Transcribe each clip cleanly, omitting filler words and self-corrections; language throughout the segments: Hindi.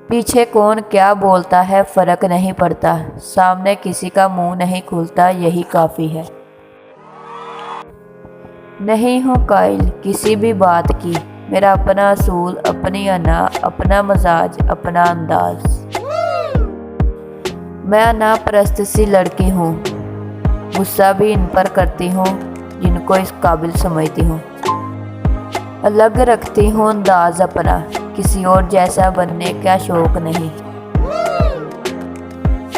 पीछे कौन क्या बोलता है फर्क नहीं पड़ता, सामने किसी का मुंह नहीं खुलता, यही काफ़ी है। नहीं हूँ कायल किसी भी बात की, मेरा अपना असूल, अपनी अना, अपना मजाज, अपना अंदाज। मैं अनापरस्त सी लड़की हूँ, गुस्सा भी इन पर करती हूँ जिनको इस काबिल समझती हूँ। अलग रखती हूँ अंदाज अपना, किसी और जैसा बनने का शौक नहीं।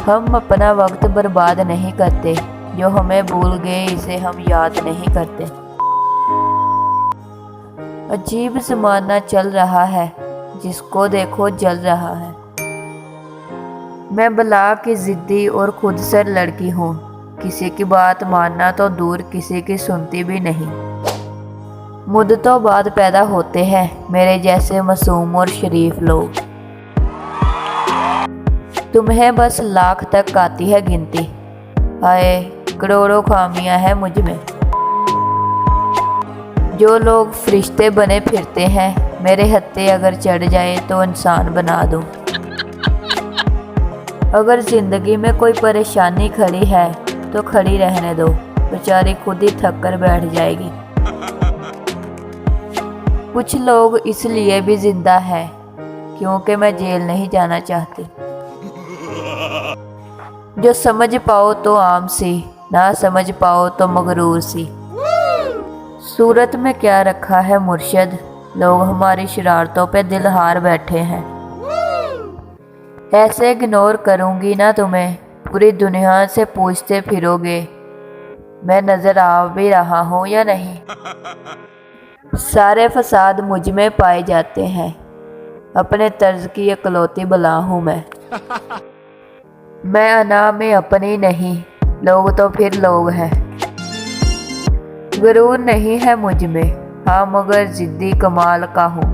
हम अपना वक्त बर्बाद नहीं करते, जो हमें भूल गए इसे हम याद नहीं करते। अजीब ज़माना चल रहा है, जिसको देखो जल रहा है। मैं बला की ज़िद्दी और खुद से लड़की हूँ, किसी की बात मानना तो दूर किसी की सुनती भी नहीं। मुद्दतों बाद पैदा होते हैं मेरे जैसे मासूम और शरीफ लोग। तुम्हें बस लाख तक आती है गिनती, हाय करोड़ों खामियां हैं मुझ में। जो लोग फरिश्ते बने फिरते हैं, मेरे हत्थे अगर चढ़ जाए तो इंसान बना दूं। अगर ज़िंदगी में कोई परेशानी खड़ी है तो खड़ी रहने दो, बेचारी खुद ही थक कर बैठ जाएगी। कुछ लोग इसलिए भी जिंदा है क्योंकि मैं जेल नहीं जाना चाहती। जो समझ पाओ तो आम सी, ना समझ पाओ तो मगरूर सी। सूरत में क्या रखा है मुर्शद, लोग हमारी शरारतों पे दिल हार बैठे हैं। ऐसे इग्नोर करूंगी ना तुम्हें, पूरी दुनिया से पूछते फिरोगे मैं नजर आ भी रहा हूँ या नहीं। सारे फसाद मुझ में पाए जाते हैं, अपने तर्ज की इकलौती बला हूँ मैं अना में अपनी नहीं, लोग तो फिर लोग हैं। गुरूर नहीं है मुझ में, हाँ मगर जिद्दी कमाल का हूँ।